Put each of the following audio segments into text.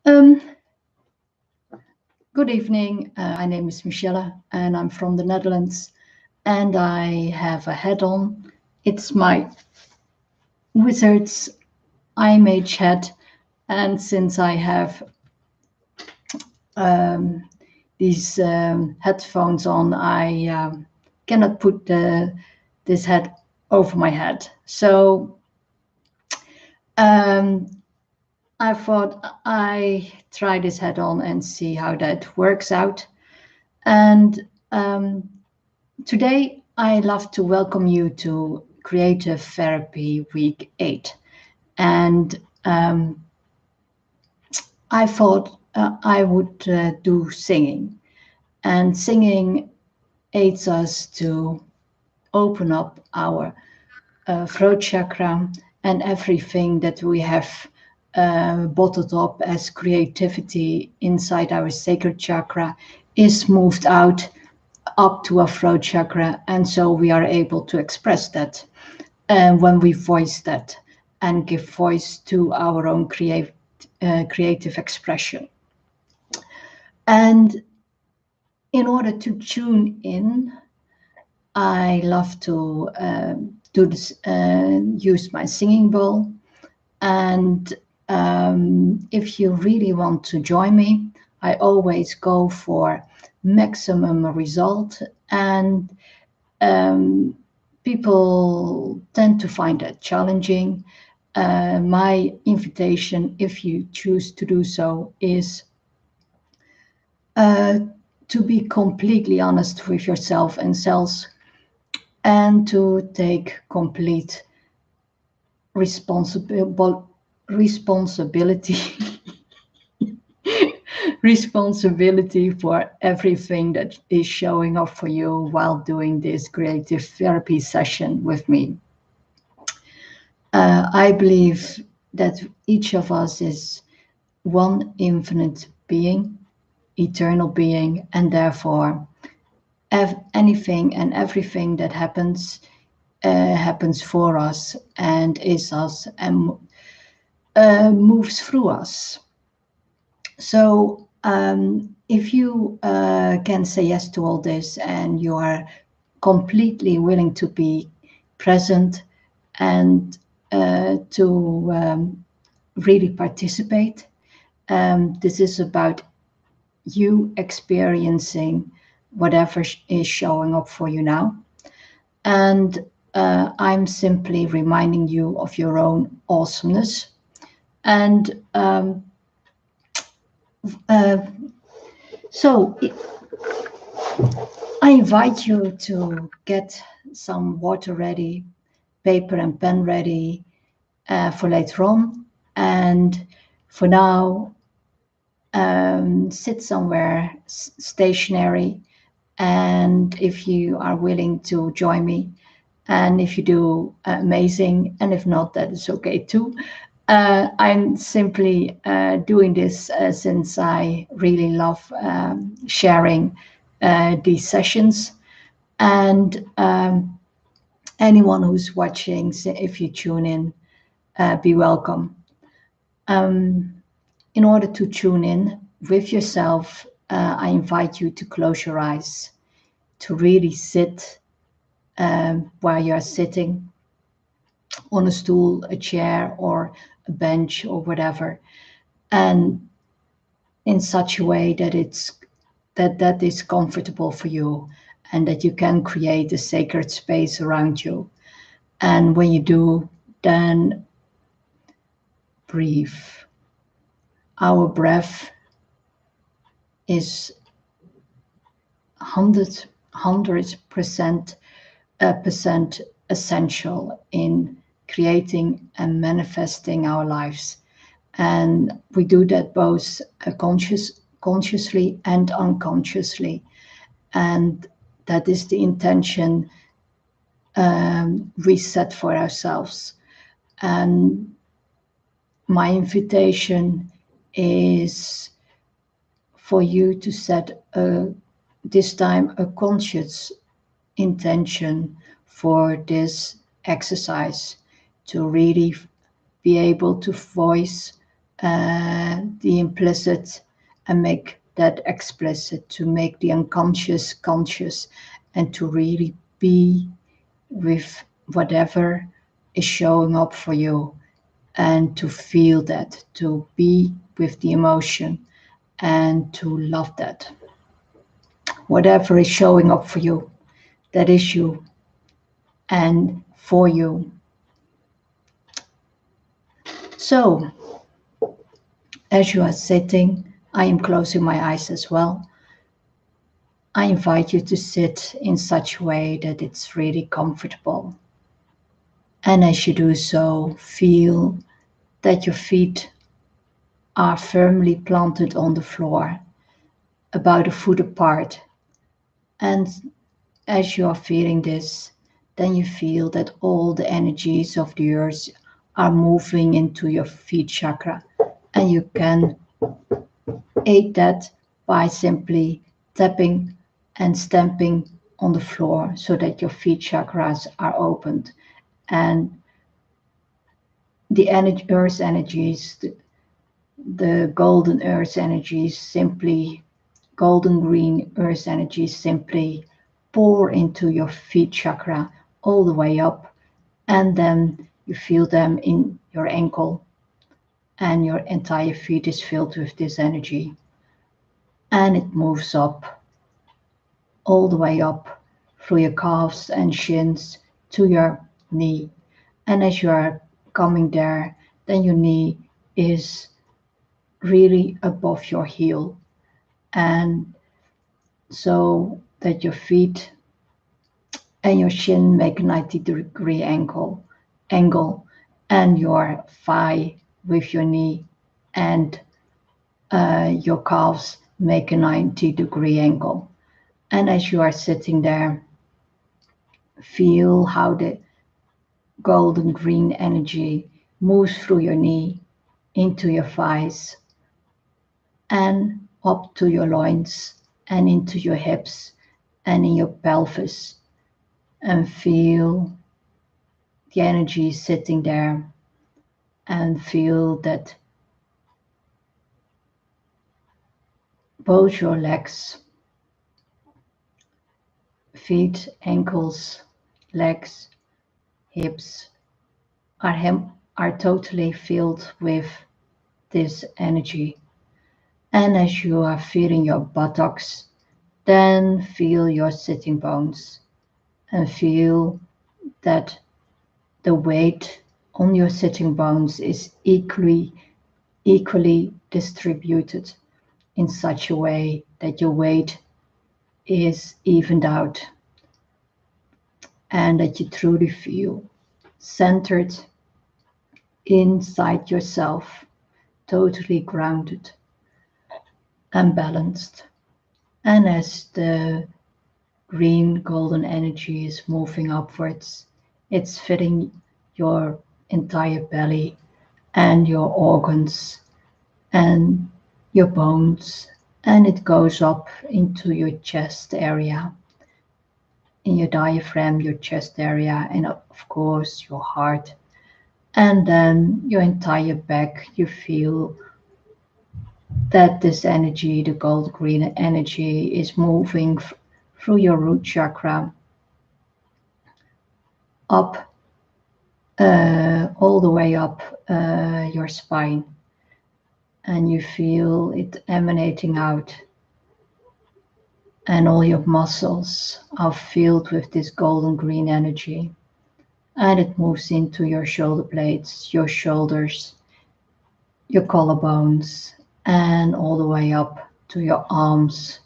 Um, Good evening. My name is Michelle, and I'm from the Netherlands. And I have a hat on. It's my Wizards image hat. And since I have um, these headphones on, I cannot put this hat over my head. So um, I thought I try this hat on and see how that works out. And today, I love to welcome you to Creative Therapy Week 8. And I thought I would do singing. And singing aids us to open up our throat chakra, and everything that we have bottled up as creativity inside our sacred chakra is moved out up to our throat chakra, and so we are able to express that. And when we voice that and give voice to our own creative expression. And in order to tune in, I love to do this, use my singing bowl. And if you really want to join me, I always go for maximum result. And people tend to find that challenging. My invitation, if you choose to do so, is to be completely honest with yourself and selves, and to take complete responsibility responsibility for everything that is showing up for you while doing this creative therapy session with me. I believe that each of us is one infinite being, eternal being, and therefore anything and everything that happens for us and is us and moves through us. So if you can say yes to all this, and you are completely willing to be present and to really participate, this is about you experiencing whatever is showing up for you now. And I'm simply reminding you of your own awesomeness. And so I invite you to get some water ready, paper and pen ready for later on. And for now, sit somewhere stationary. And if you are willing to join me, and if you do, amazing. And if not, that is okay too. I'm simply doing this since I really love sharing these sessions. And anyone who's watching, if you tune in, be welcome. In order to tune in with yourself, I invite you to close your eyes, to really sit while you're sitting on a stool, a chair, or a bench, or whatever, and in such a way that that is comfortable for you, and that you can create a sacred space around you. And when you do, then breathe. Our breath is 100% percent essential in creating and manifesting our lives. And we do that both consciously and unconsciously. And that is the intention we set for ourselves. And my invitation is for you to set this time a conscious intention for this exercise, to really be able to voice the implicit and make that explicit, to make the unconscious conscious, and to really be with whatever is showing up for you, and to feel that, to be with the emotion and to love that. Whatever is showing up for you, that is you and for you. So, as you are sitting, I am closing my eyes as well. I invite you to sit in such a way that it's really comfortable. And as you do so, feel that your feet are firmly planted on the floor, about a foot apart. And as you are feeling this, then you feel that all the energies of the earth are moving into your feet chakra. And you can aid that by simply tapping and stamping on the floor so that your feet chakras are opened. And the earth energies, the golden earth energies, simply golden green earth energies, simply pour into your feet chakra all the way up, and then you feel them in your ankle, and your entire feet is filled with this energy, and it moves up all the way up through your calves and shins to your knee. And as you are coming there, then your knee is really above your heel, and so that your feet and your shin make a 90-degree angle, and your thigh with your knee and your calves make a 90-degree angle. And as you are sitting there, feel how the golden green energy moves through your knee into your thighs and up to your loins and into your hips and in your pelvis, and feel the energy sitting there, and feel that both your legs, feet, ankles, legs, hips are totally filled with this energy. And as you are feeling your buttocks, then feel your sitting bones and feel that the weight on your sitting bones is equally distributed in such a way that your weight is evened out, and that you truly feel centered inside yourself, totally grounded and balanced. And as the green golden energy is moving upwards, it's filling your entire belly and your organs and your bones, and it goes up into your chest area, in your diaphragm, your chest area, and of course your heart. And then your entire back, you feel that this energy, the gold green energy, is moving through your root chakra up, all the way up your spine. And you feel it emanating out, and all your muscles are filled with this golden green energy. And it moves into your shoulder blades, your shoulders, your collarbones, and all the way up to your arms,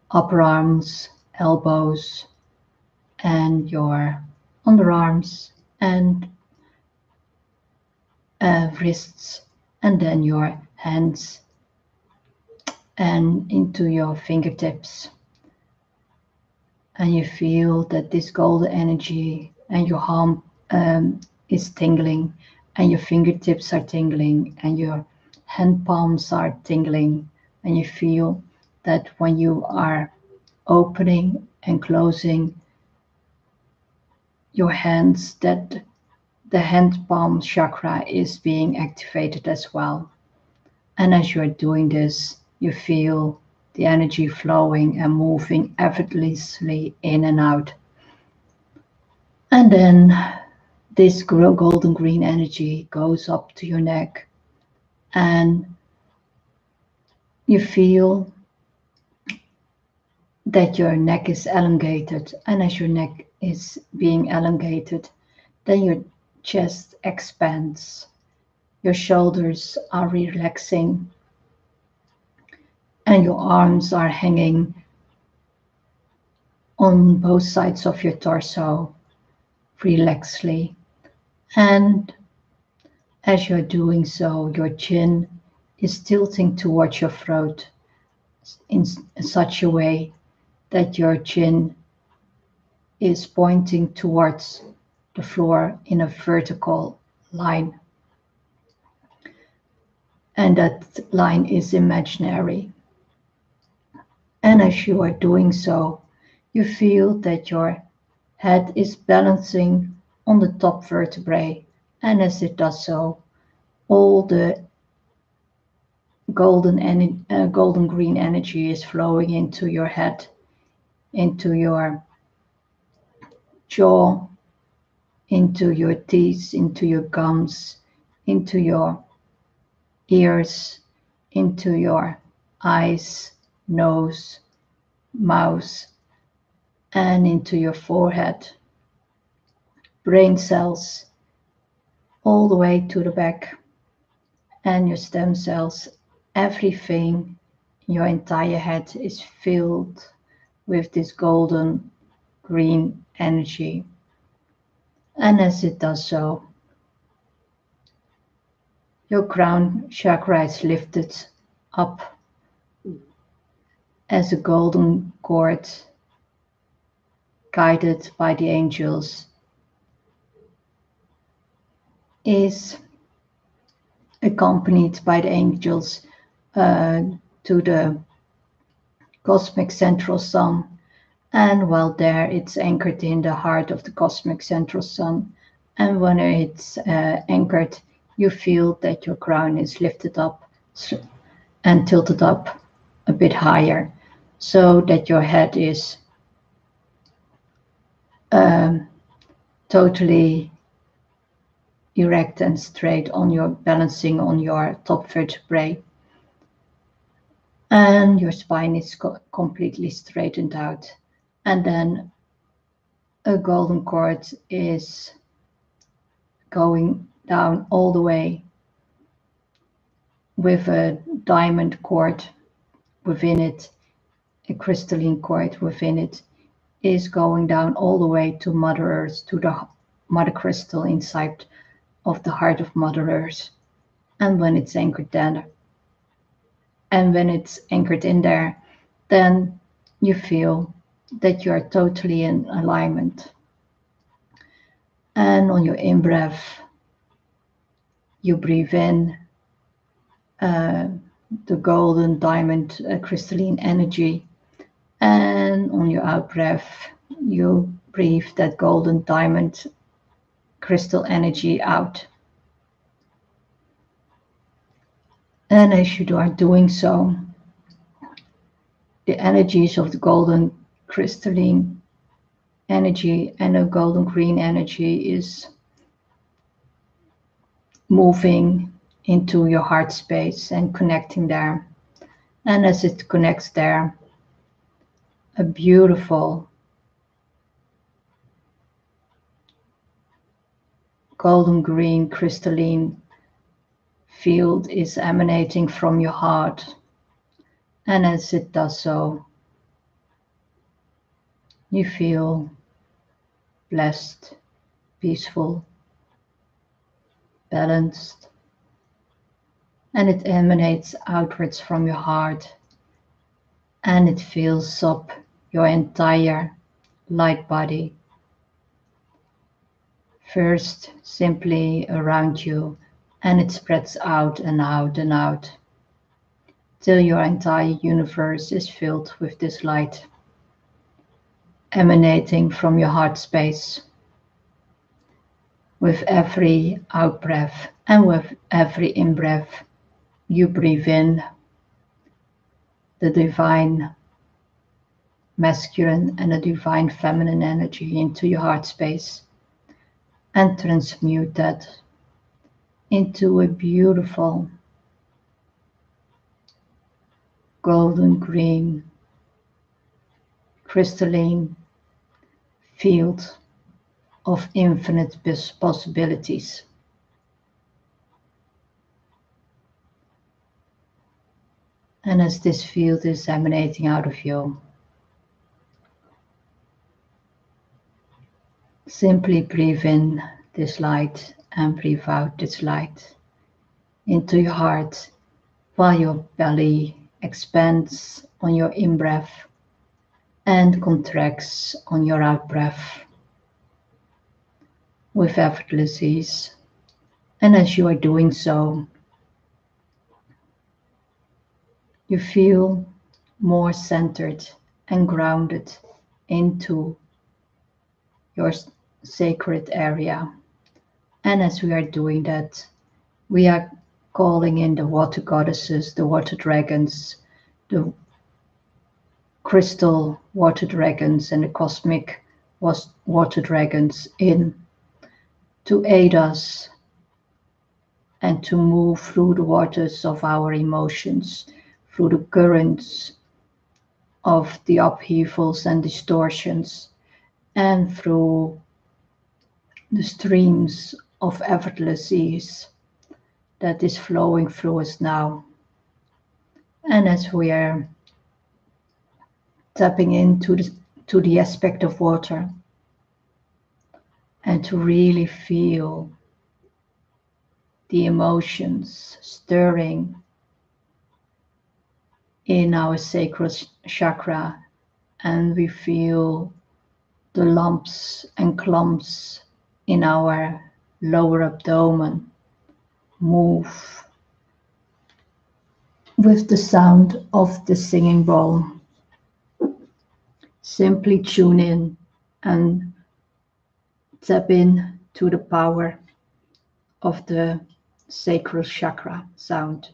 upper arms, elbows, and your underarms and wrists, and then your hands and into your fingertips. And you feel that this golden energy, and your arm is tingling, and your fingertips are tingling, and your hand palms are tingling, and you feel that when you are opening and closing your hands, that the hand palm chakra is being activated as well. And as you're doing this, you feel the energy flowing and moving effortlessly in and out. And then this golden green energy goes up to your neck, and you feel that your neck is elongated. And as your neck is being elongated, then your chest expands, your shoulders are relaxing, and your arms are hanging on both sides of your torso relaxedly. And as you're doing so, your chin is tilting towards your throat in such a way that your chin is pointing towards the floor in a vertical line. And that line is imaginary. And as you are doing so, you feel that your head is balancing on the top vertebrae. And as it does so, all the golden green energy is flowing into your head, into your jaw, into your teeth, into your gums, into your ears, into your eyes, nose, mouth, and into your forehead, brain cells, all the way to the back, and your stem cells. Everything, your entire head is filled with this golden green energy. And as it does so, your crown chakra is lifted up as a golden cord guided by the angels is accompanied by the angels to the cosmic central sun. And while there, it's anchored in the heart of the cosmic central sun. And when it's anchored, you feel that your crown is lifted up and tilted up a bit higher, so that your head is totally erect and straight on your balancing on your top vertebrae, and your spine is completely straightened out. And then a golden cord is going down all the way with a diamond cord within it, a crystalline cord within it, is going down all the way to Mother Earth, to the mother crystal inside of the heart of Mother Earth. And when it's anchored there, and when it's anchored in there, then you feel that you are totally in alignment. And on your in-breath, you breathe in the golden diamond crystalline energy, and on your out-breath, you breathe that golden diamond crystal energy out. And as you are doing so, the energies of the golden crystalline energy and the golden green energy is moving into your heart space and connecting there. And as it connects there, a beautiful golden green crystalline field is emanating from your heart. And as it does so, you feel blessed, peaceful, balanced, and it emanates outwards from your heart, and it fills up your entire light body. First, simply around you, and it spreads out and out and out, till your entire universe is filled with this light, emanating from your heart space. With every out breath and with every in breath, you breathe in the divine masculine and the divine feminine energy into your heart space and transmute that into a beautiful golden green crystalline field of infinite possibilities. And as this field is emanating out of you, simply breathe in this light and breathe out this light into your heart while your belly expands on your in breath and contracts on your out breath with effortless ease. And as you are doing so, you feel more centered and grounded into your sacred area. And as we are doing that, we are calling in the water goddesses, the water dragons, the crystal water dragons, and the cosmic water dragons in to aid us and to move through the waters of our emotions, through the currents of the upheavals and distortions, and through the streams of effortless ease that is flowing through us now. And as we are tapping into the aspect of water and to really feel the emotions stirring in our sacral chakra, and we feel the lumps and clumps in our lower abdomen move with the sound of the singing bowl. Simply tune in and tap in to the power of the sacral chakra sound.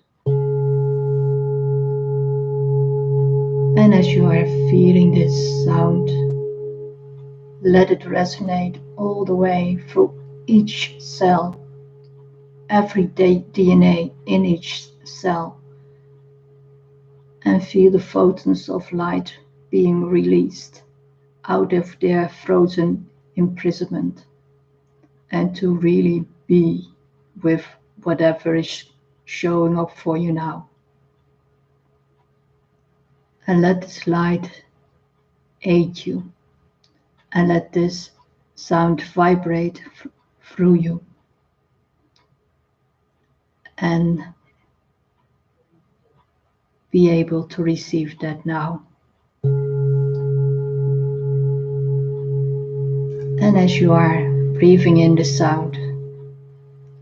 And as you are feeling this sound, let it resonate all the way through each cell, every DNA in each cell, and feel the photons of light being released out of their frozen imprisonment, and to really be with whatever is showing up for you now. And let this light aid you, and let this sound vibrate through you, and be able to receive that now. And as you are breathing in the sound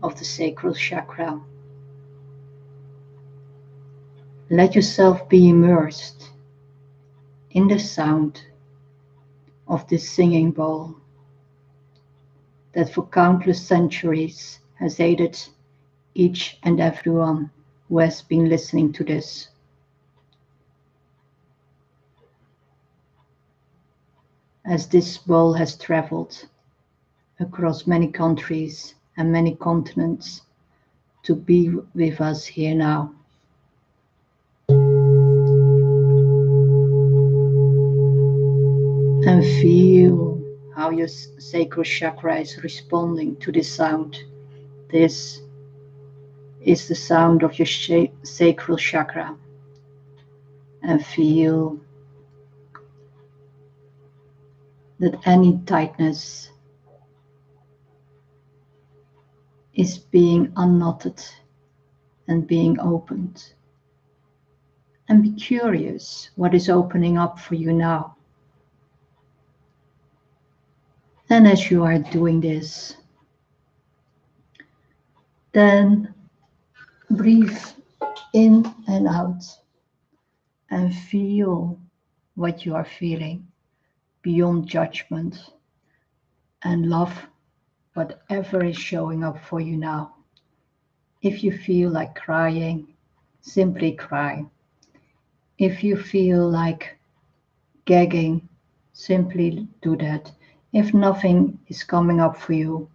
of the sacral chakra, let yourself be immersed in the sound of this singing bowl that for countless centuries has aided each and everyone who has been listening to this. As this bowl has traveled across many countries and many continents to be with us here now. And feel how your sacral chakra is responding to this sound. This is the sound of your sacral chakra. And feel that any tightness is being unknotted and being opened. And be curious what is opening up for you now. And as you are doing this, then breathe in and out and feel what you are feeling beyond judgment and love whatever is showing up for you now. If you feel like crying, simply cry. If you feel like gagging, simply do that. If nothing is coming up for you,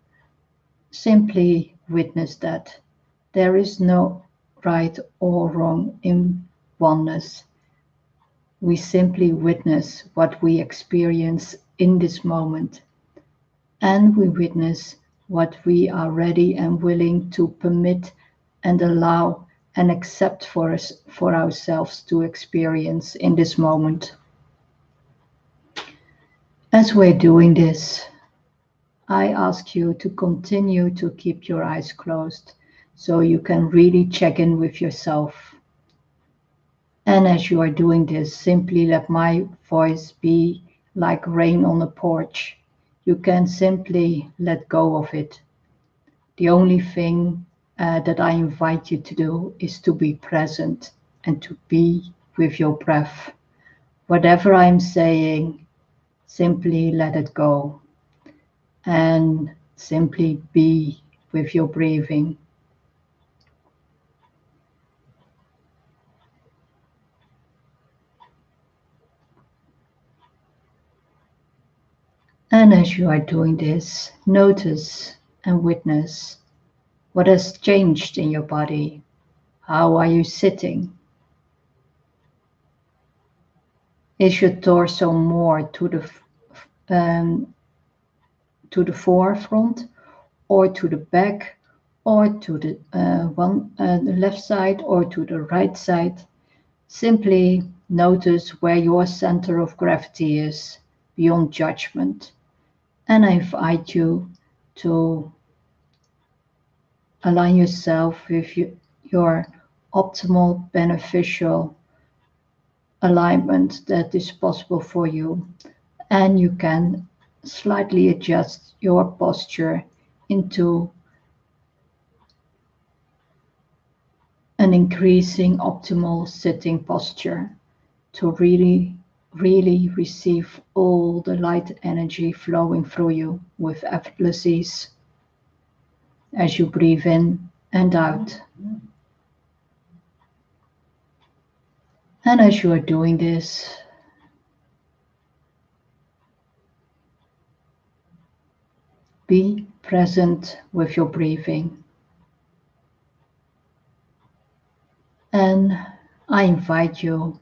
simply witness that. There is no right or wrong in oneness. We simply witness what we experience in this moment, and we witness what we are ready and willing to permit and allow and accept for us, for ourselves to experience in this moment. As we're doing this, I ask you to continue to keep your eyes closed so you can really check in with yourself. And as you are doing this, simply let my voice be like rain on a porch. You can simply let go of it. The only thing that I invite you to do is to be present and to be with your breath. Whatever I'm saying, simply let it go and simply be with your breathing. And as you are doing this, notice and witness what has changed in your body. How are you sitting? Is your torso more um, to the forefront, or to the back, or to the left side, or to the right side? Simply notice where your center of gravity is, beyond judgment. And I invite you to align yourself with your optimal, beneficial alignment that is possible for you. And you can slightly adjust your posture into an increasing optimal sitting posture to really receive all the light energy flowing through you with effortless ease as you breathe in and out. And as you are doing this, be present with your breathing. And I invite you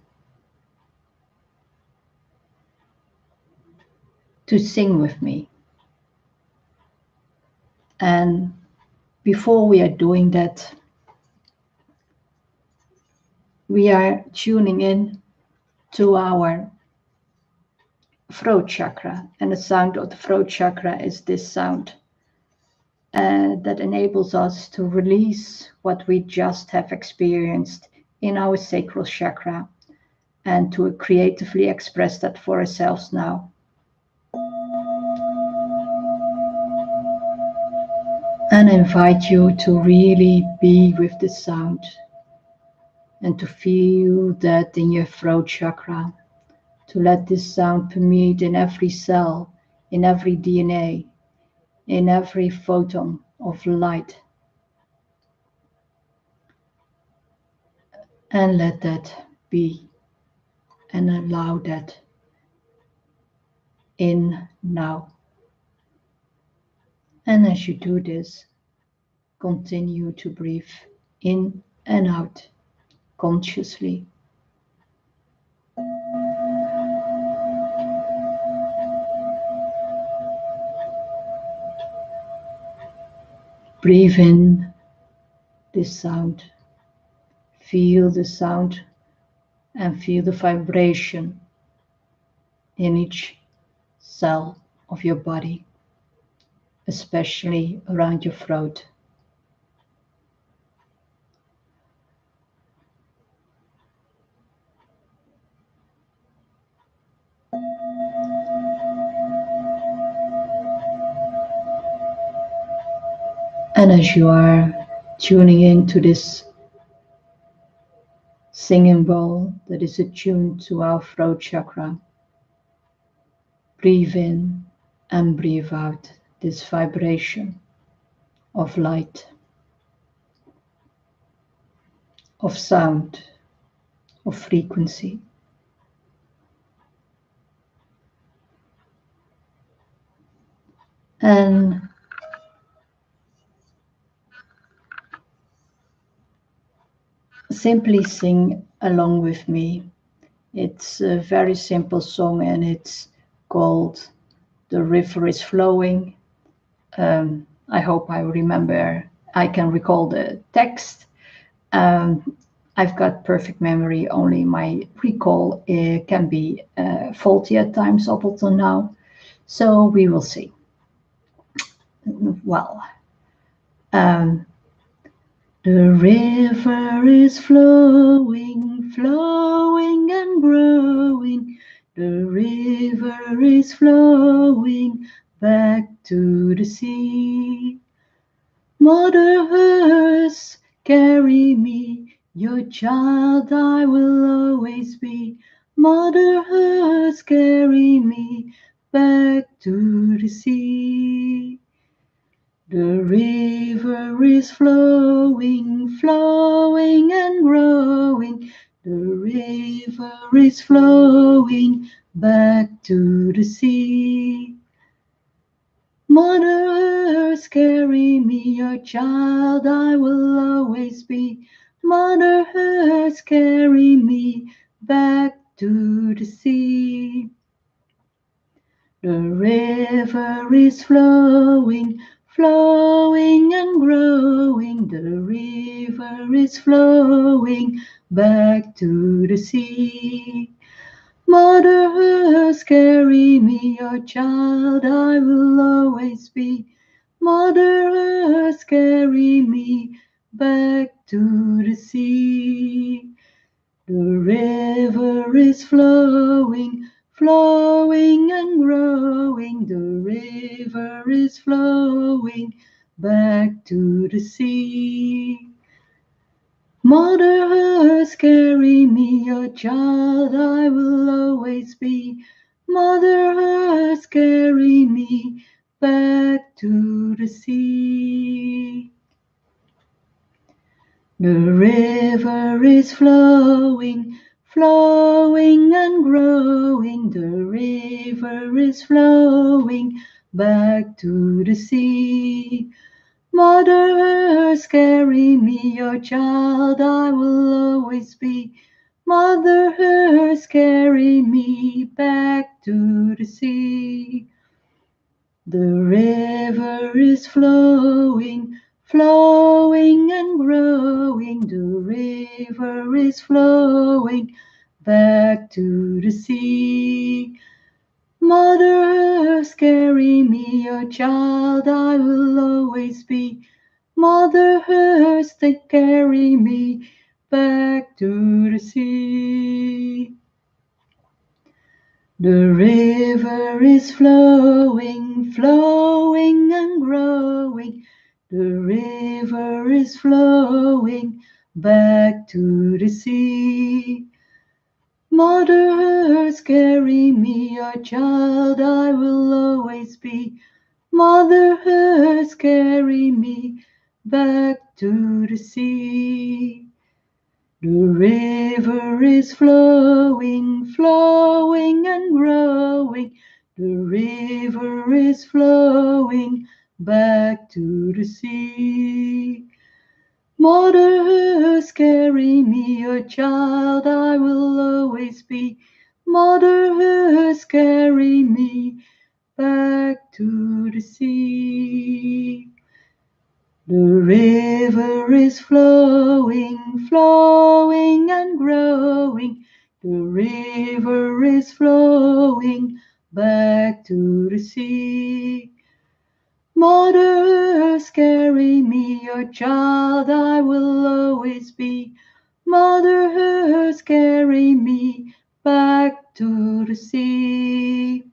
to sing with me. And before we are doing that, we are tuning in to our throat chakra. And the sound of the throat chakra is this sound that enables us to release what we just have experienced in our sacral chakra and to creatively express that for ourselves now. And invite you to really be with the sound and to feel that in your throat chakra, to let this sound permeate in every cell, in every DNA, in every photon of light. And let that be and allow that in now. And as you do this, continue to breathe in and out consciously. Breathe in this sound. Feel the sound and feel the vibration in each cell of your body, especially around your throat. And as you are tuning into this singing bowl that is attuned to our throat chakra, breathe in and breathe out this vibration of light, of sound, of frequency. And simply sing along with me. It's a very simple song and it's called The River is Flowing. I hope I can recall the text. I've got perfect memory, only my recall can be faulty at times up until now. So we will see. Well, um, the river is flowing, flowing and growing. The river is flowing back to the sea. Mother Earth, carry me, your child I will always be. Mother Earth, carry me back to the sea. The river is flowing, flowing and growing. The river is flowing back to the sea. Mother Earth, carry me, your child I will always be. Mother Earth, carry me back to the sea. The river is flowing, flowing and growing. The river is flowing back to the sea. Mother Earth, carry me, your child I will always be. Mother Earth, carry me back to the sea. The river is flowing, flowing and growing. The river is flowing back to the sea. Mother Earth, carry me, your child I will always be. Mother Earth, carry me back to the sea. The river is flowing, flowing and growing. The river is flowing back to the sea. Mother Earth, carry me, your child I will always be. Mother Earth, carry me back to the sea. The river is flowing, flowing and growing. The river is flowing back to the sea. Mother Earth, carry me, your child I will always be. Mother Earth, carry me back to the sea. The river is flowing, flowing and growing. The river is flowing back to the sea. Mother Earth, carry me, your child I will always be. Mother Earth, carry me back to the sea. The river is flowing, flowing and growing. The river is flowing back to the sea. Mother Earth, carry me, your child I will always be. Mother Earth, carry me back to the sea. The river is flowing, flowing and growing. The river is flowing back to the sea. Mother Earth, carry me, your child I will always be. Mother Earth, carry me back to the sea.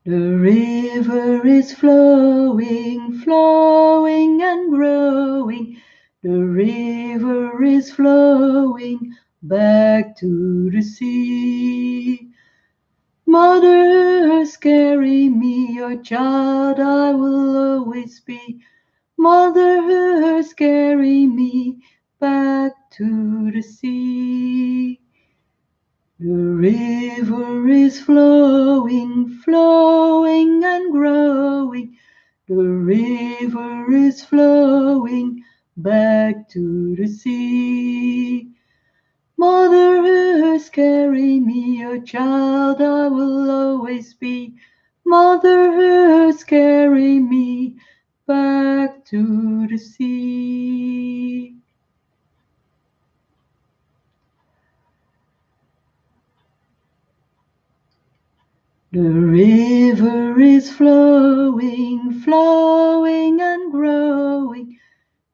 The river is flowing, flowing and growing. The river is flowing back to the sea. Mother Earth, carry me, your child I will always be. Mother Earth, carry me back to the sea. The river is flowing, flowing and growing. The river is flowing back to the sea. Mother Earth, carry me, your child I will always be. Mother Earth, carry me back to the sea. The river is flowing, flowing and growing.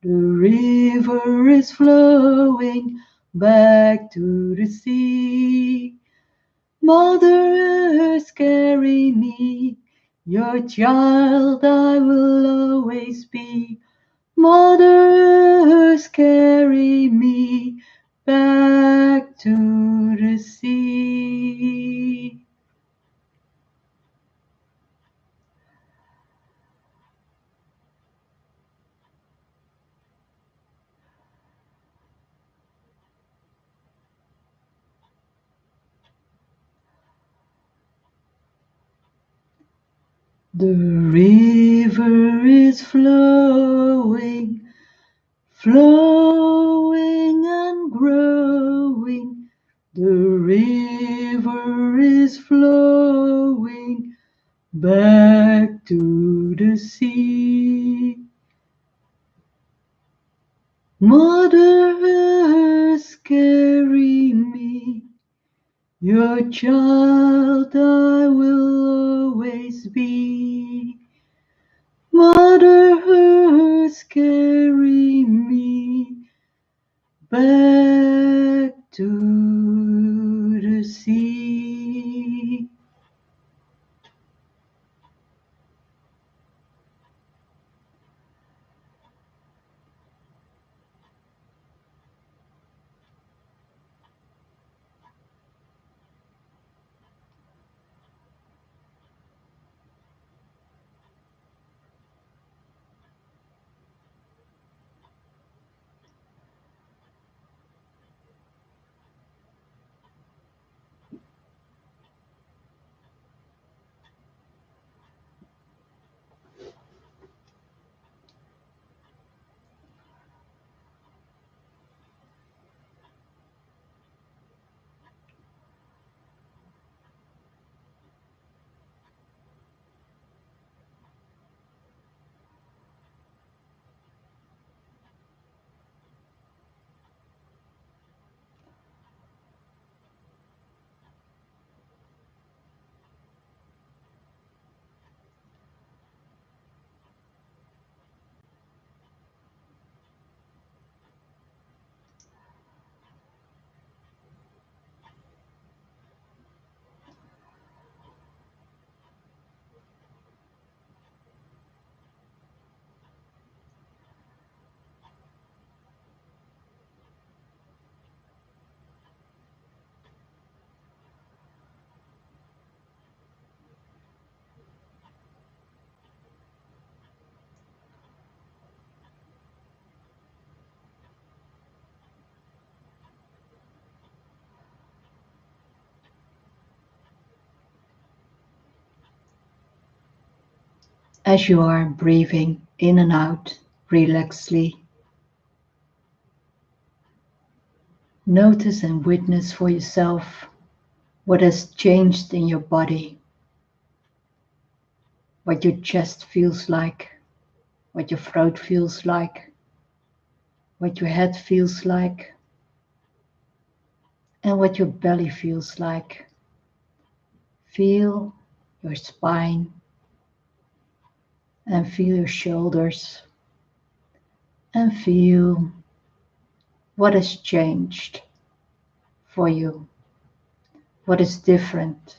The river is flowing back to the sea. Mother Earth, carry me, your child I will always be. Mother Earth, carry me back to the sea. The river is flowing, flowing and growing. The river is flowing back to the sea. Mother Earth, carry me, your child I will always be. Mother Earth, carry me back to the sea. As you are breathing in and out relaxedly, notice and witness for yourself what has changed in your body, what your chest feels like, what your throat feels like, what your head feels like, and what your belly feels like. Feel your spine and feel your shoulders and feel what has changed for you, what is different,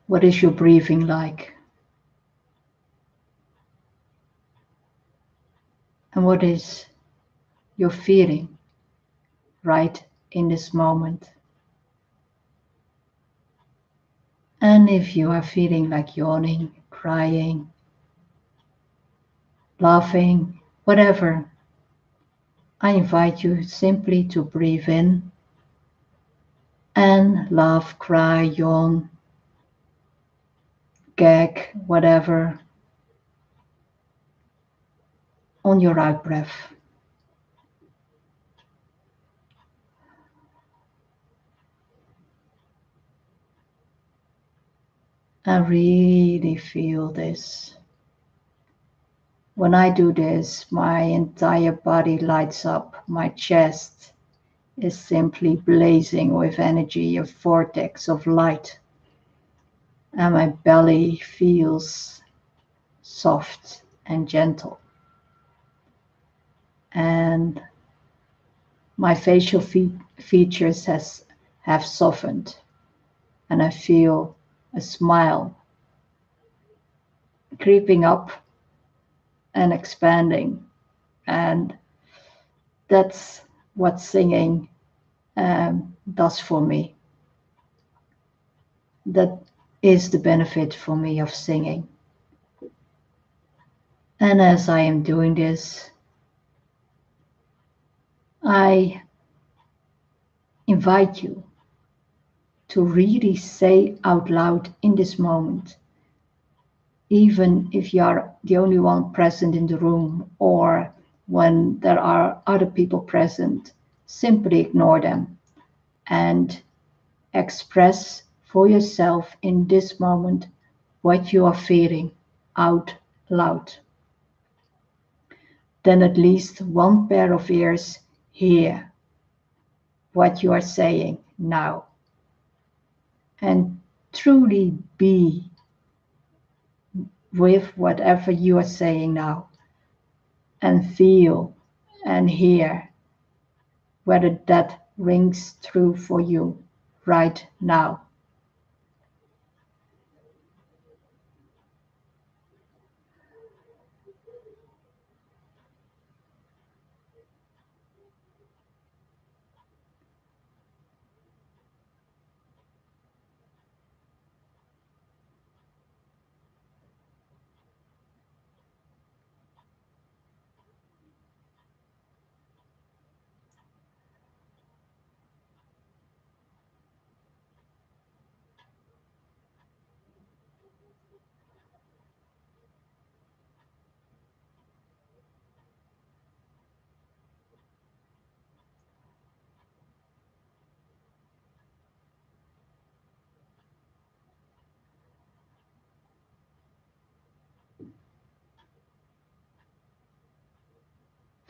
what is your breathing like, and what is your feeling right in this moment. And if you are feeling like yawning, crying, laughing, whatever, I invite you simply to breathe in and laugh, cry, yawn, gag, whatever, on your out breath. And really feel this. When I do this, my entire body lights up. My chest is simply blazing with energy, a vortex of light. And my belly feels soft and gentle. And my facial features have softened. And I feel a smile creeping up and expanding. And that's what singing does for me. That is the benefit for me of singing. And as I am doing this, I invite you to really say out loud in this moment, even if you are the only one present in the room or when there are other people present, simply ignore them and express for yourself in this moment what you are feeling out loud. Then at least one pair of ears hear what you are saying now. And truly be with whatever you are saying now and feel and hear whether that rings true for you right now.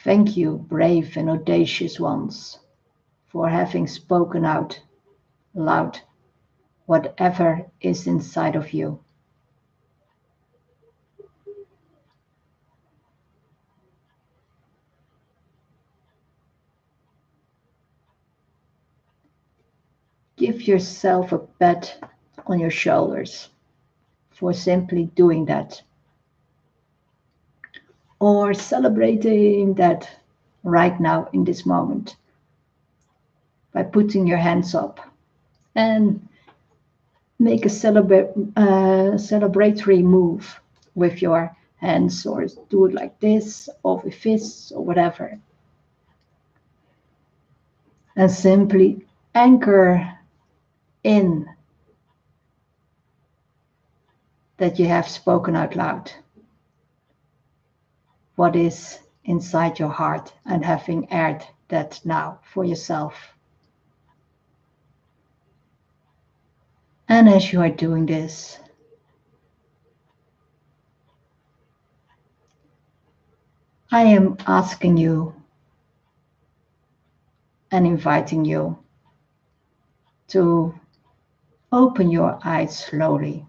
Thank you, brave and audacious ones, for having spoken out loud whatever is inside of you. Give yourself a pat on your shoulders for simply doing that, or celebrating that right now in this moment by putting your hands up and make a celebratory move with your hands, or do it like this or with fists or whatever, and simply anchor in that you have spoken out loud what is inside your heart and having aired that now for yourself. And as you are doing this, I am asking you and inviting you to open your eyes slowly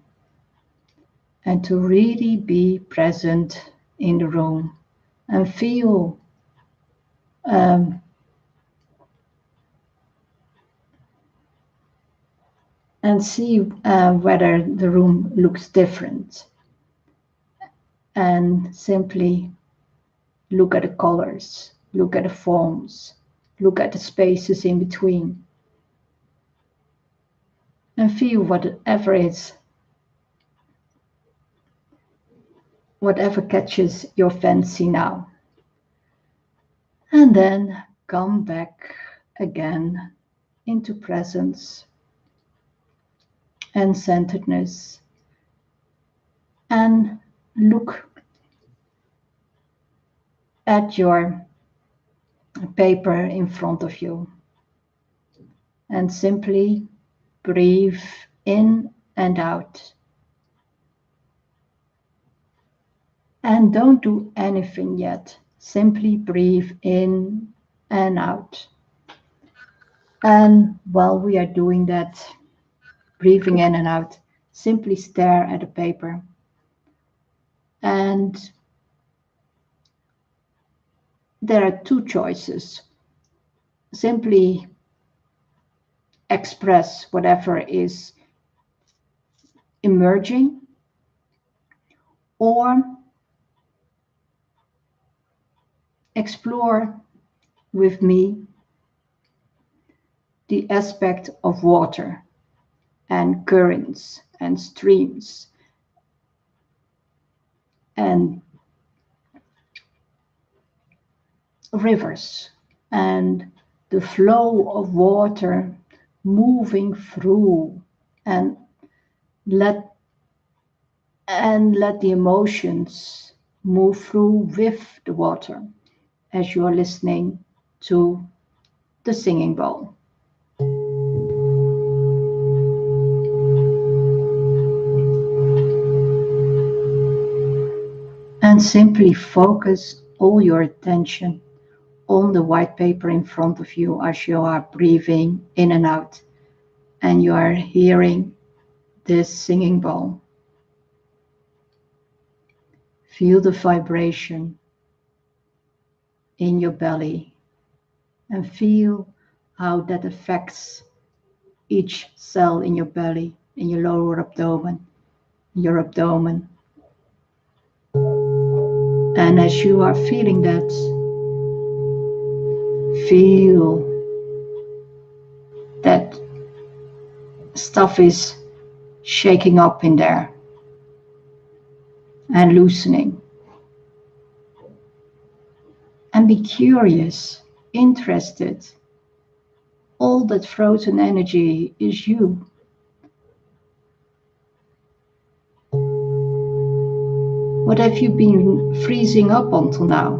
and to really be present in the room and feel um, and see whether the room looks different, and simply look at the colors, look at the forms, look at the spaces in between. and feel whatever catches your fancy now. And then come back again into presence and centeredness and look at your paper in front of you and simply breathe in and out. And don't do anything yet. Simply breathe in and out. And while we are doing that, breathing in and out, simply stare at the paper. And there are two choices. Simply express whatever is emerging, or explore with me the aspect of water and currents and streams and rivers and the flow of water moving through, and let let the emotions move through with the water as you are listening to the singing bowl. And simply focus all your attention on the white paper in front of you as you are breathing in and out, and you are hearing this singing bowl. Feel the vibration in your belly and feel how that affects each cell in your belly, in your lower abdomen, your abdomen. And as you are feeling that, feel that stuff is shaking up in there and loosening. And be curious, interested. All that frozen energy is you. What have you been freezing up until now?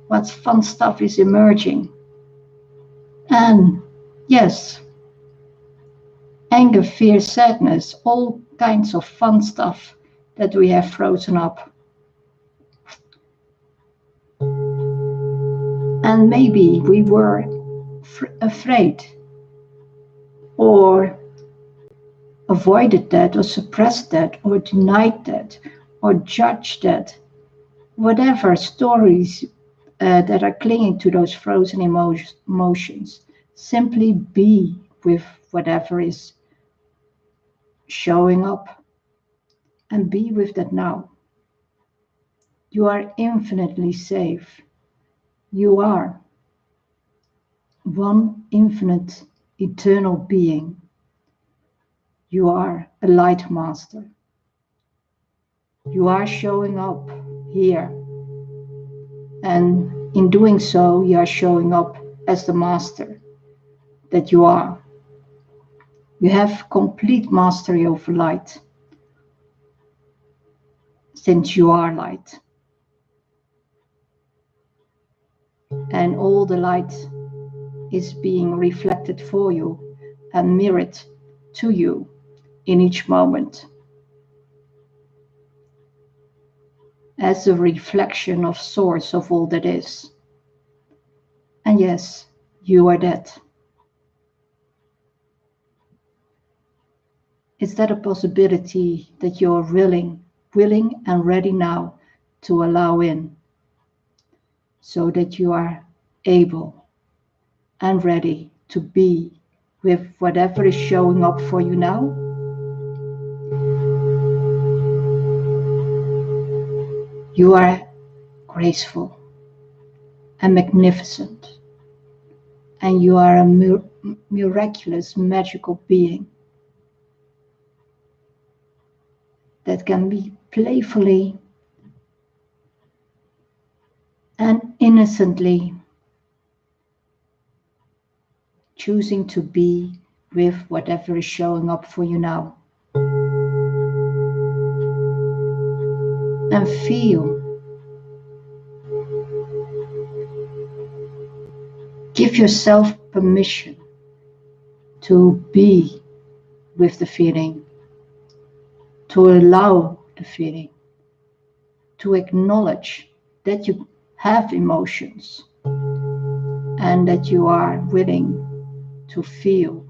What fun stuff is emerging? And yes, anger, fear, sadness, all kinds of fun stuff that we have frozen up. And maybe we were afraid or avoided that or suppressed that or denied that or judged that. Whatever stories that are clinging to those frozen emotions, simply be with whatever is showing up and be with that now. You are infinitely safe. You are one infinite eternal being. You are a light master. You are showing up here. And in doing so, you are showing up as the master that you are. You have complete mastery over light, since you are light. And all the light is being reflected for you and mirrored to you in each moment as a reflection of source of all that is. And yes, you are that. Is that a possibility that you're willing and ready now to allow in, so that you are able and ready to be with whatever is showing up for you now? You are graceful and magnificent, and you are a miraculous, magical being. that can be playfully and innocently choosing to be with whatever is showing up for you now. And feel. Give yourself permission to be with the feeling, to allow the feeling, to acknowledge that you have emotions and that you are willing to feel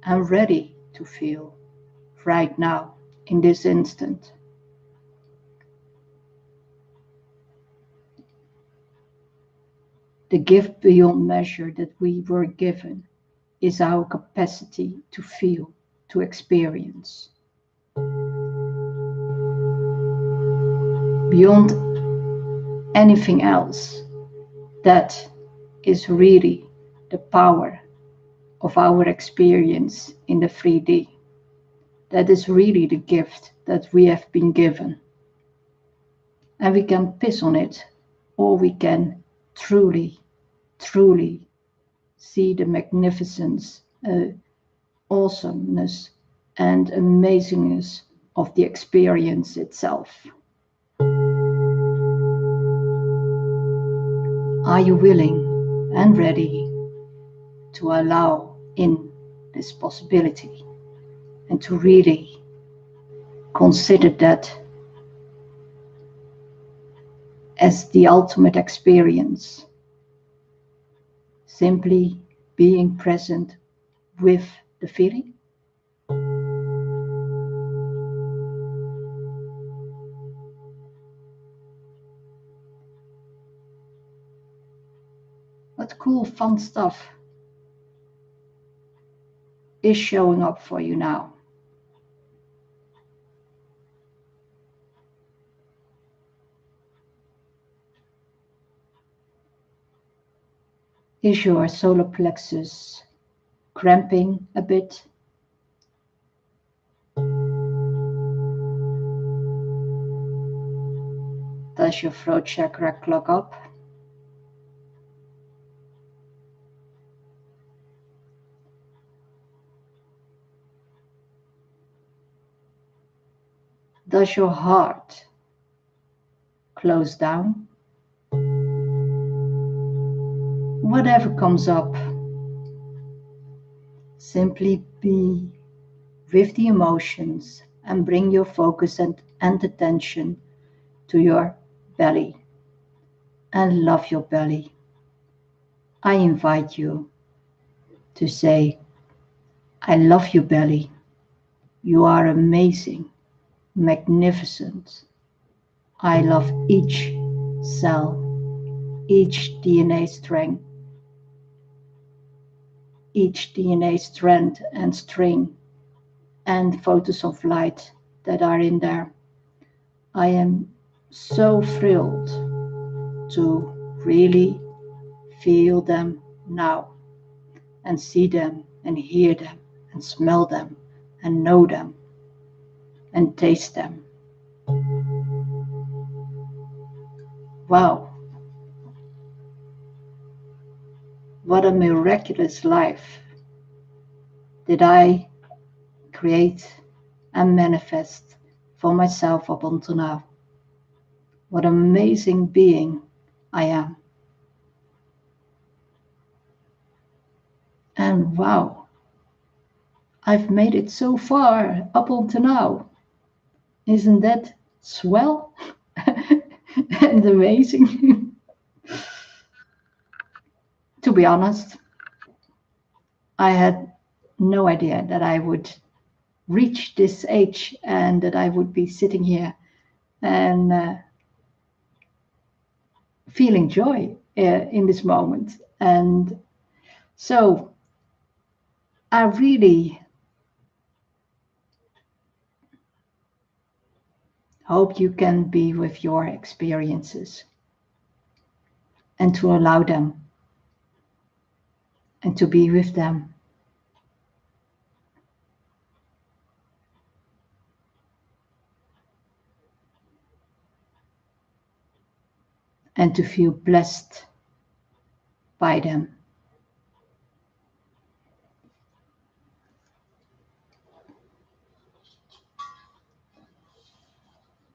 and ready to feel right now in this instant. The gift beyond measure that we were given is our capacity to feel, to experience. Beyond anything else, that is really the power of our experience in the 3D. That is really the gift that we have been given. And we can piss on it, or we can truly, truly see the magnificence, awesomeness, and amazingness of the experience itself. Are you willing and ready to allow in this possibility and to really consider that as the ultimate experience? Simply being present with the feeling. What cool, fun stuff is showing up for you now? Is your solar plexus cramping a bit? Does your throat chakra clog up? Does your heart close down? Whatever comes up, simply be with the emotions and bring your focus and attention to your belly and love your belly. I invite you to say, I love you, belly. You are amazing, magnificent. I love each cell, each DNA strand, and string and photos of light that are in there. I am so thrilled to really feel them now and see them and hear them and smell them and know them and taste them. Wow, what a miraculous life did I create and manifest for myself up until now. What an amazing being I am. And wow, I've made it so far up until now. Isn't that swell and amazing? To be honest, I had no idea that I would reach this age and that I would be sitting here and feeling joy in this moment. And so I really hope you can be with your experiences and to allow them and to be with them. and to feel blessed by them.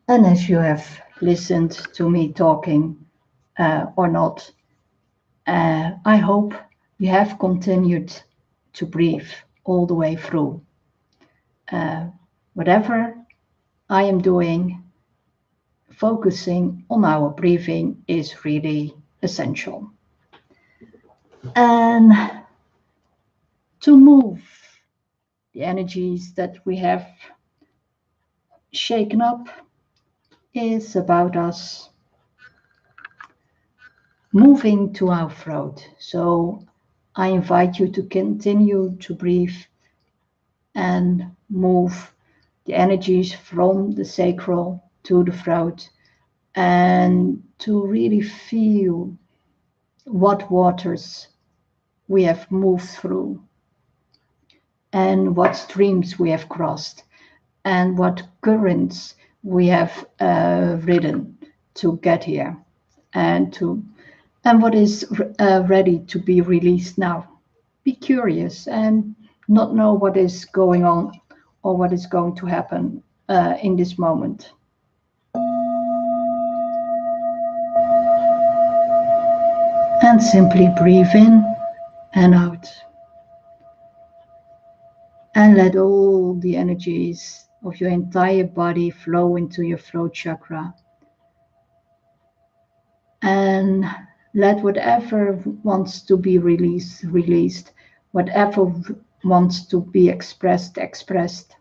And as you have listened to me talking or not, I hope you have continued to breathe all the way through. Whatever I am doing, focusing on our breathing is really essential. And to move the energies that we have shaken up is about us moving to our throat. So I invite you to continue to breathe and move the energies from the sacral to the throat and to really feel what waters we have moved through and what streams we have crossed and what currents we have ridden to get here and what is ready to be released now. Be curious and not know what is going on or what is going to happen in this moment. And simply breathe in and out. And let all the energies of your entire body flow into your throat chakra. And let whatever wants to be released, released. Whatever wants to be expressed, expressed.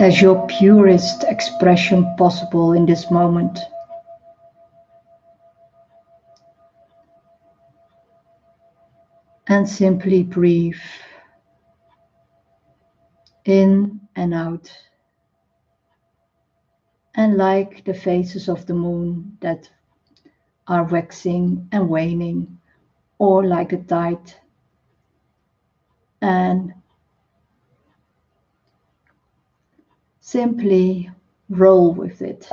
As your purest expression possible in this moment. And simply breathe in and out. And like the phases of the moon that are waxing and waning, or like a tide, and simply roll with it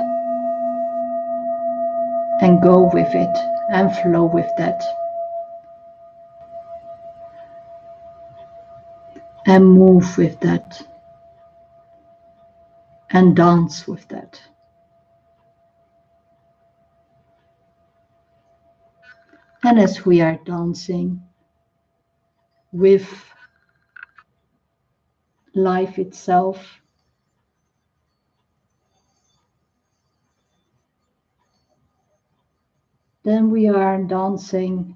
and go with it and flow with that and move with that and dance with that. And as we are dancing with life itself, then we are dancing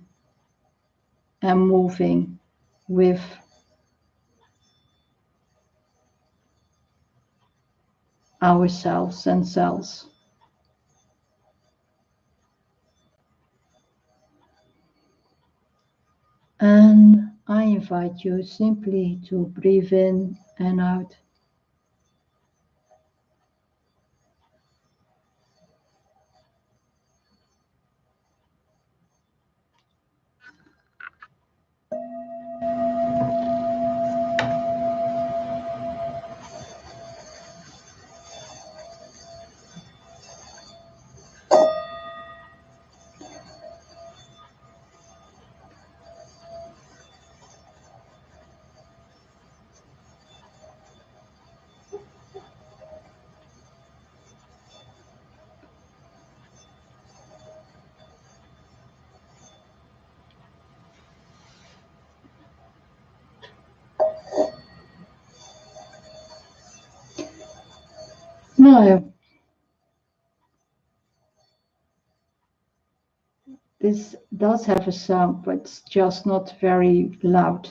and moving with ourselves and cells. And I invite you simply to breathe in and out. No, this does have a sound, but it's just not very loud.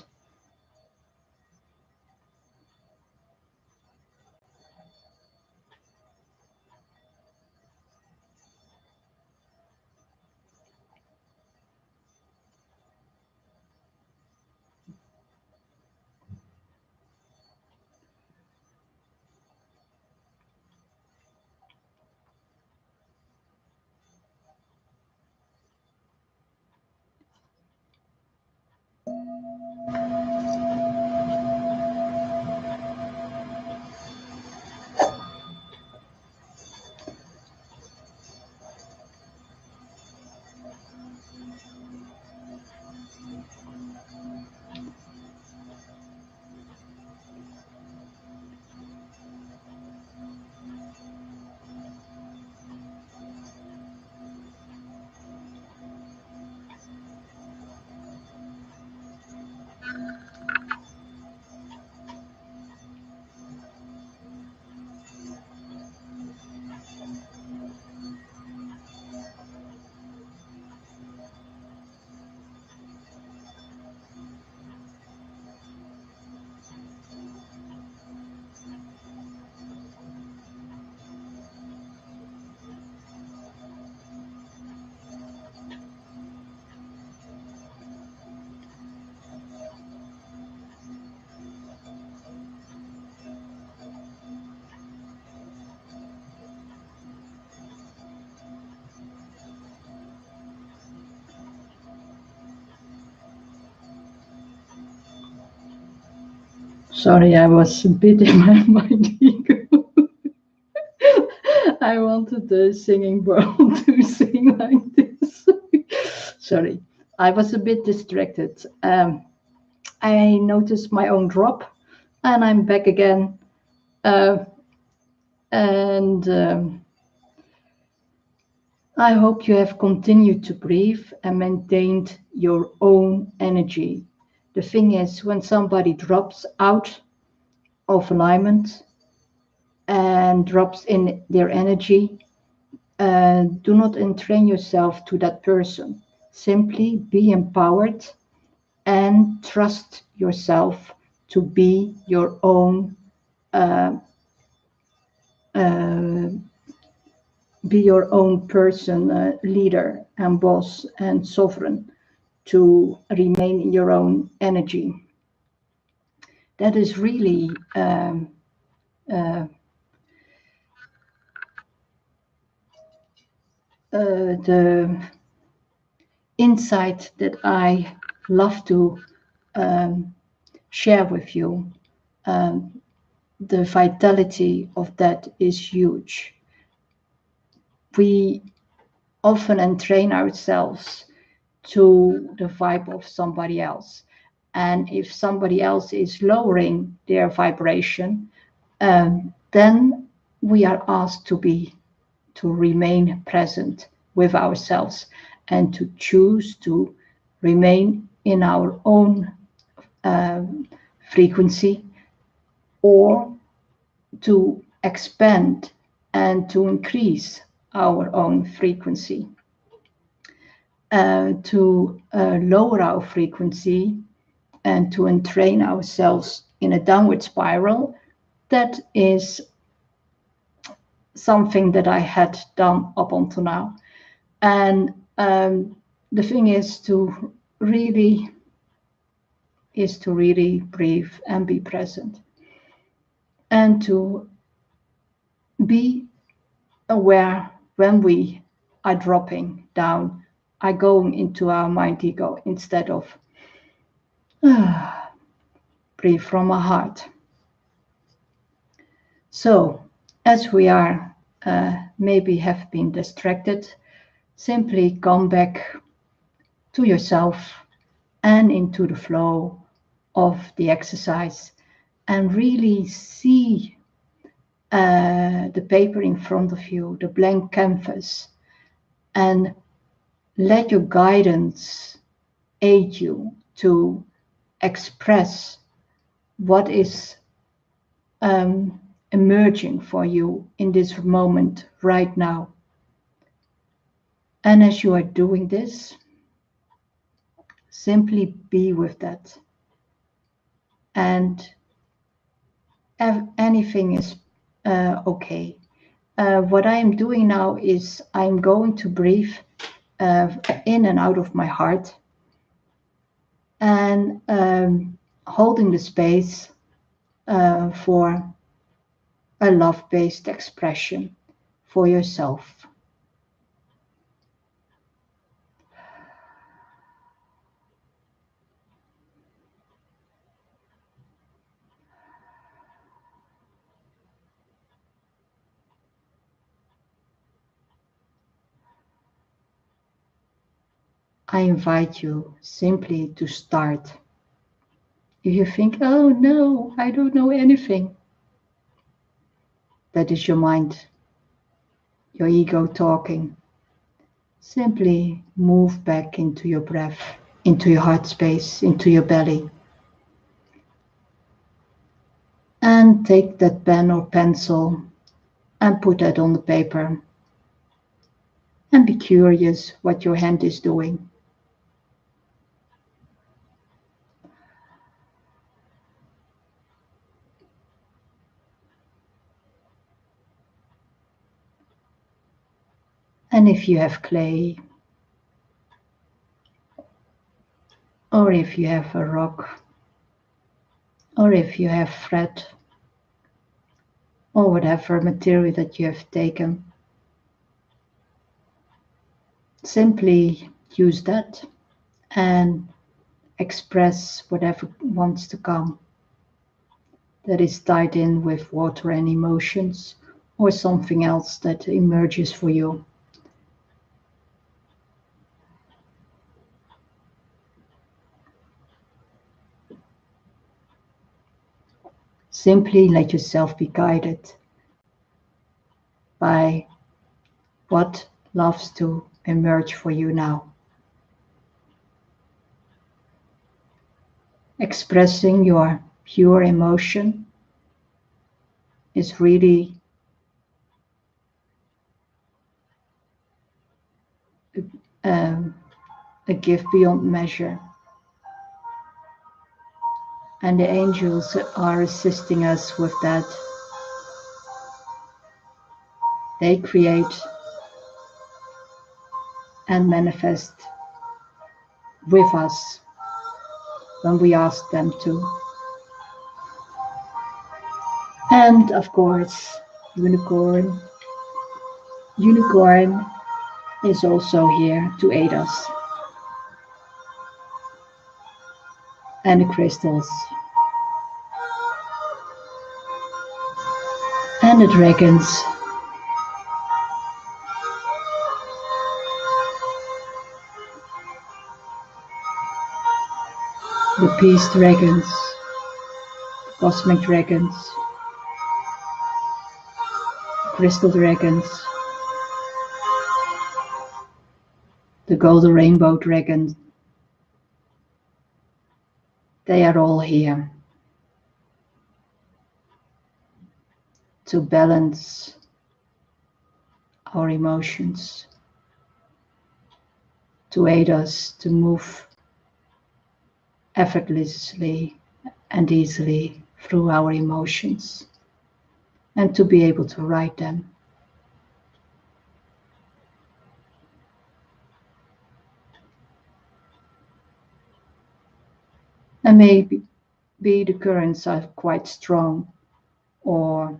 Sorry, I was a bit in my mind ego. I wanted the singing bowl to sing like this. Sorry, I was a bit distracted. I noticed my own drop, and I'm back again. Uh, and I hope you have continued to breathe and maintained your own energy. The thing is, when somebody drops out of alignment and drops in their energy, do not entrain yourself to that person. Simply be empowered and trust yourself to uh, uh, be your own person, leader and boss and sovereign, to remain in your own energy. That is really uh, the insight that I love to um, share with you. Um, the vitality of that is huge. We often entrain ourselves to the vibe of somebody else. And if somebody else is lowering their vibration, then we are asked to remain present with ourselves and to choose to remain in our own frequency, or to expand and to increase our own frequency, to lower our frequency and to entrain ourselves in a downward spiral. That is something that I had done up until now. And the thing really is to really breathe and be present and to be aware when we are dropping down, are going into our mind ego instead of breathe from our heart. So, as we are maybe have been distracted, simply come back to yourself and into the flow of the exercise and really see the paper in front of you, the blank canvas, and let your guidance aid you to express what is emerging for you in this moment right now. And as you are doing this, simply be with that. And anything is okay. What I am doing now is I'm going to breathe in and out of my heart and holding the space for a love-based expression for yourself. I invite you simply to start. If you think, oh no, I don't know anything, that is your mind, your ego talking. Simply move back into your breath, into your heart space, into your belly. And take that pen or pencil and put that on the paper. And be curious what your hand is doing. And if you have clay, or if you have a rock, or if you have thread, or whatever material that you have taken, simply use that and express whatever wants to come. that is tied in with water and emotions, or something else that emerges for you. Simply let yourself be guided by what loves to emerge for you now. Expressing your pure emotion is really um, a gift beyond measure. And the angels are assisting us with that. They create and manifest with us when we ask them to. And of course, unicorn. Unicorn is also here to aid us. And the crystals. And the dragons. The peace dragons. The cosmic dragons. The crystal dragons. The golden rainbow dragon. They are all here to balance our emotions, to aid us to move effortlessly and easily through our emotions, and to be able to write them. And maybe the currents are quite strong or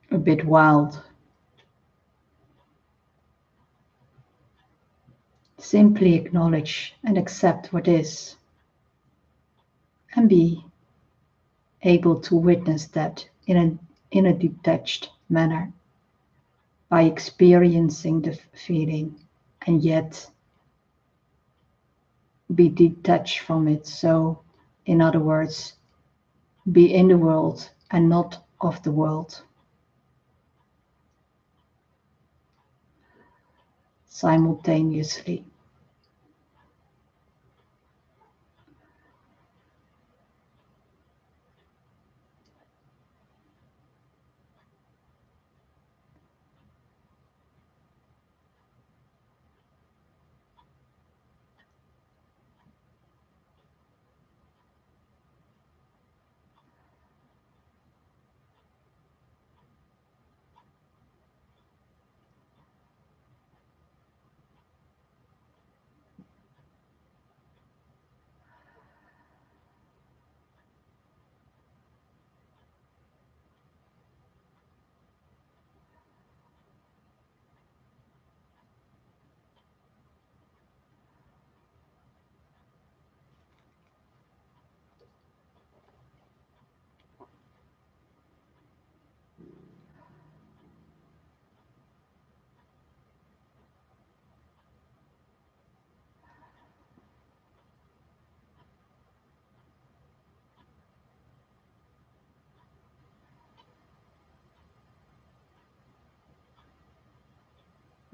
a bit wild. Simply acknowledge and accept what is, and be able to witness that in a detached manner by experiencing the feeling, and yet be detached from it. So, in other words, be in the world and not of the world simultaneously.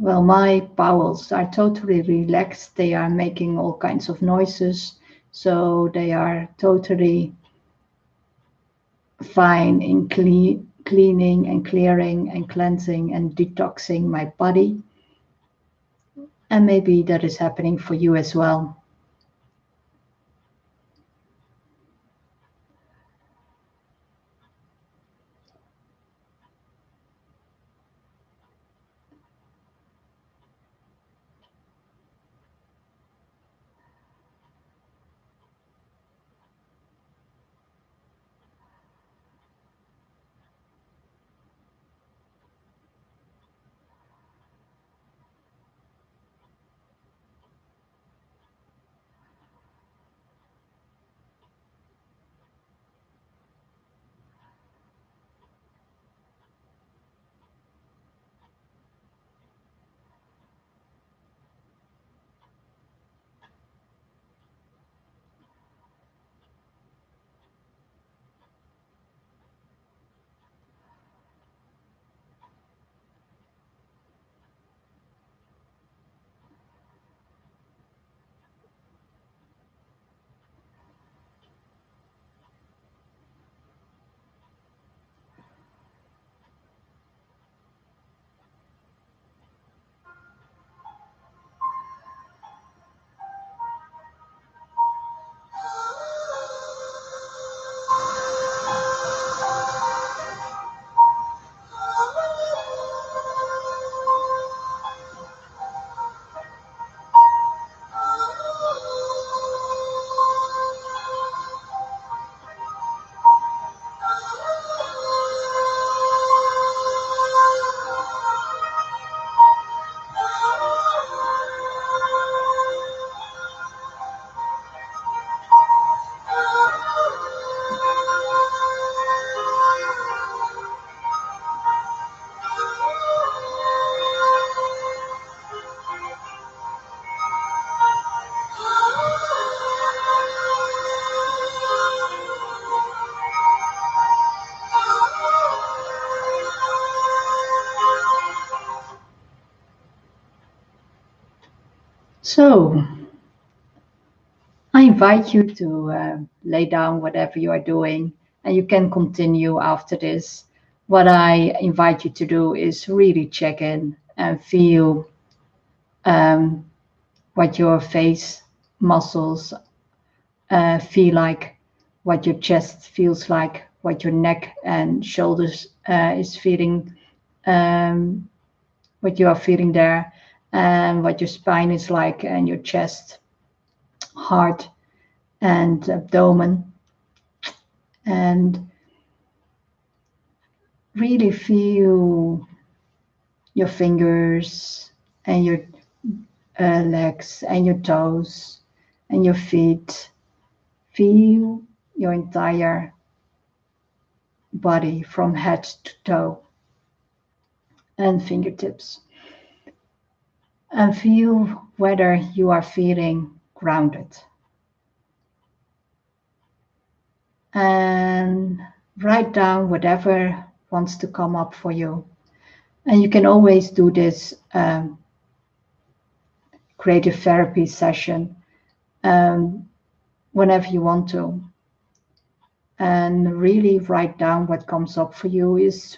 Well, my bowels are totally relaxed. They are making all kinds of noises. So they are totally fine in cleaning and clearing and cleansing and detoxing my body. And maybe that is happening for you as well. So I invite you to lay down whatever you are doing, and you can continue after this. What I invite you to do is really check in and feel um, what your face muscles feel like, what your chest feels like, what your neck and shoulders is feeling, um, what you are feeling there, and what your spine is like, and your chest, heart, and abdomen, and really feel your fingers and your legs and your toes and your feet. Feel your entire body from head to toe and fingertips. And feel whether you are feeling grounded. And write down whatever wants to come up for you. And you can always do this creative therapy session whenever you want to. And really write down what comes up for you is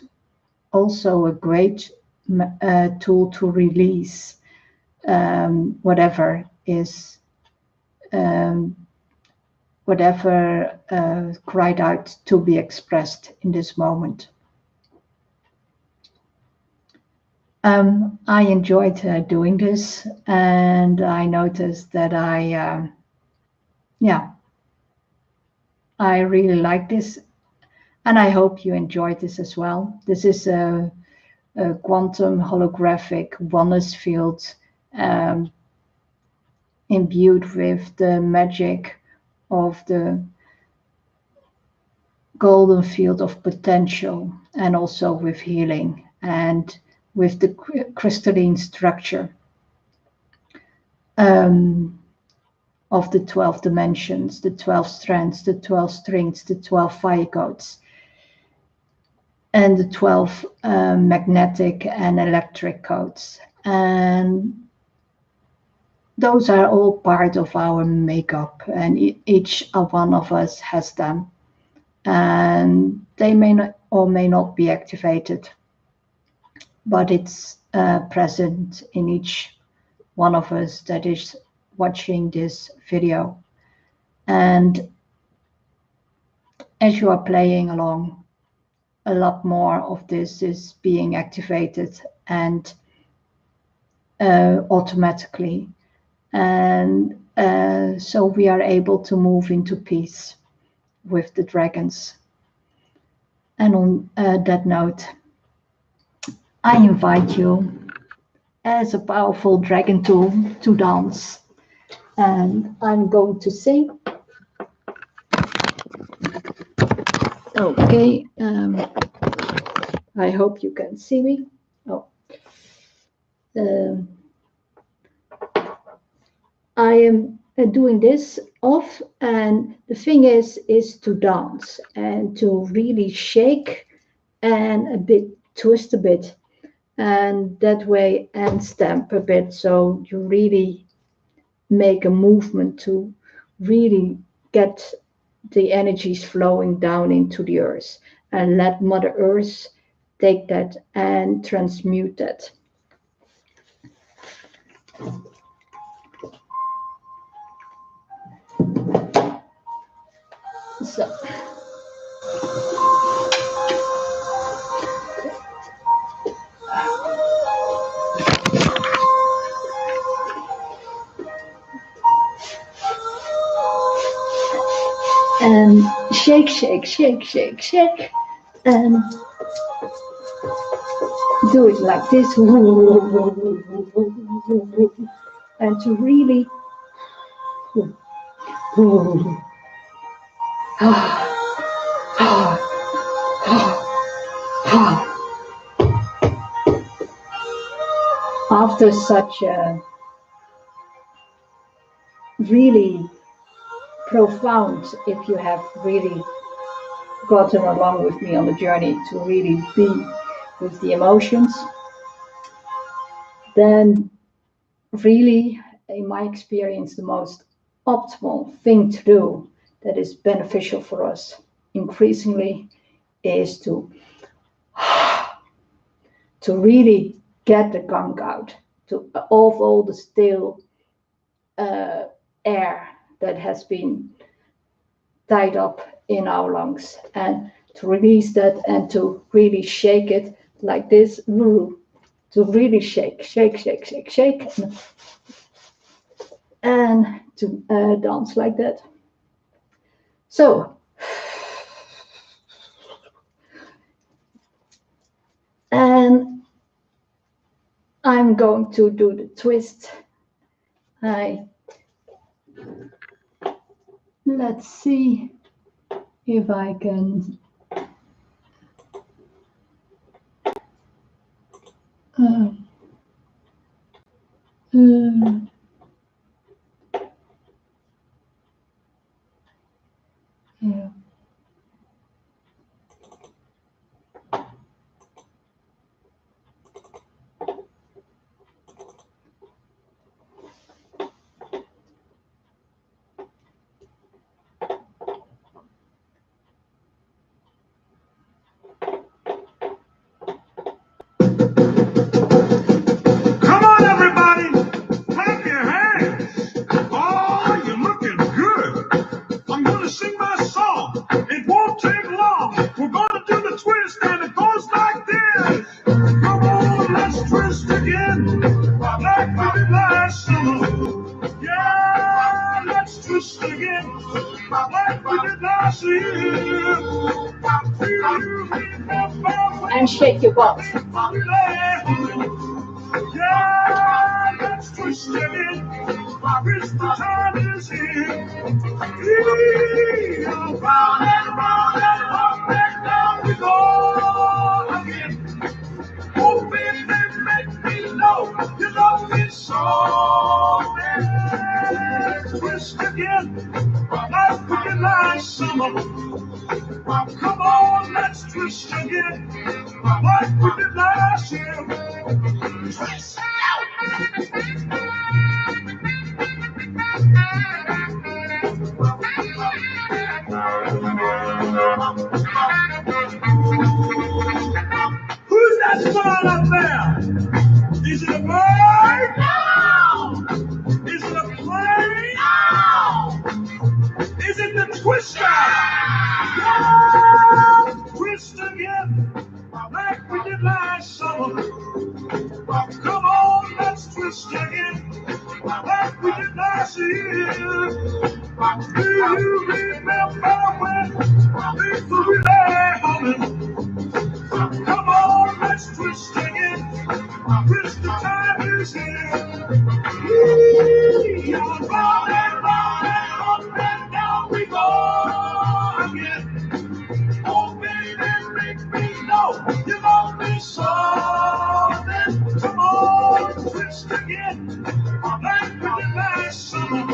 also a great tool to release whatever is whatever cried out to be expressed in this moment. I enjoyed doing this, and I noticed that yeah, I really like this, and I hope you enjoyed this as well. This is a quantum holographic oneness field um, imbued with the magic of the golden field of potential, and also with healing and with the crystalline structure of the 12 dimensions, the 12 strands, the 12 strings, the 12 fire codes, and the 12 magnetic and electric codes. And those are all part of our makeup, and each one of us has them. And they may not or may not be activated, but it's present in each one of us that is watching this video. And as you are playing along, a lot more of this is being activated and automatically. And so we are able to move into peace with the dragons. And on that note, I invite you as a powerful dragon tool to dance. And I'm going to sing. Okay, I hope you can see me. Oh, I am doing this off, and the thing is to dance and to really shake and a bit twist a bit, and that way and stamp a bit, so you really make a movement to really get the energies flowing down into the earth, and let Mother Earth take that and transmute that. So and shake, shake, shake, shake, shake, and do it like this, and to really after such a really profound, if you have really gotten along with me on the journey to really be with the emotions, then really in my experience, the most optimal thing to do that is beneficial for us increasingly is to really get the gunk out, to off all the stale air that has been tied up in our lungs, and to release that and to really shake it like this, to really shake, and to dance like that. So, and I'm going to do the twist. Let's see if I can yeah. Come on, everybody, clap your hands. Oh, you're looking good. I'm gonna sing my song. It won't take long. We're gonna do the twist, and it goes like this. Come on, let's twist again, like we did last summer. Yeah, let's twist again, like we did last year. Do you remember when And shake your butt. we laughed? Yeah, let's twist again. I wish the time is here. Round and up and down we go again. Hoping they make me know you love me so. Let's twist again, like we did last summer. Come on, let's twist again, like we did last year. Twist. Who's that smiling up there? Is it a bird? No. Is it a plane? No. Is it the twister? Yeah. Twist again, like we did last summer. Come on, let's twist again, like we did last year. Do you remember when things were really humming? Come on, let's twist again. Twist the time is here. Round and up and down we go again. Oh, baby, make me know you love me so. Then come on, twist again, like we did last summer.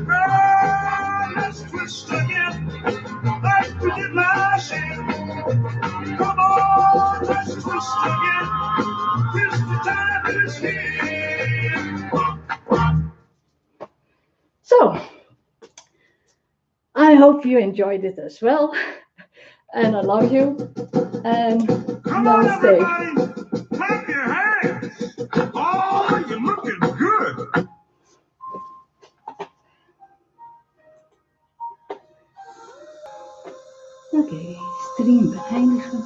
Girl, let's twist again, like we did last year. Come on, let's twist again. Twist the time is here. So, I hope you enjoyed it as well. And I love you. And Come on, namaste. everybody, clap your hands. Oh, you're looking good. Oké, stream beëindigen.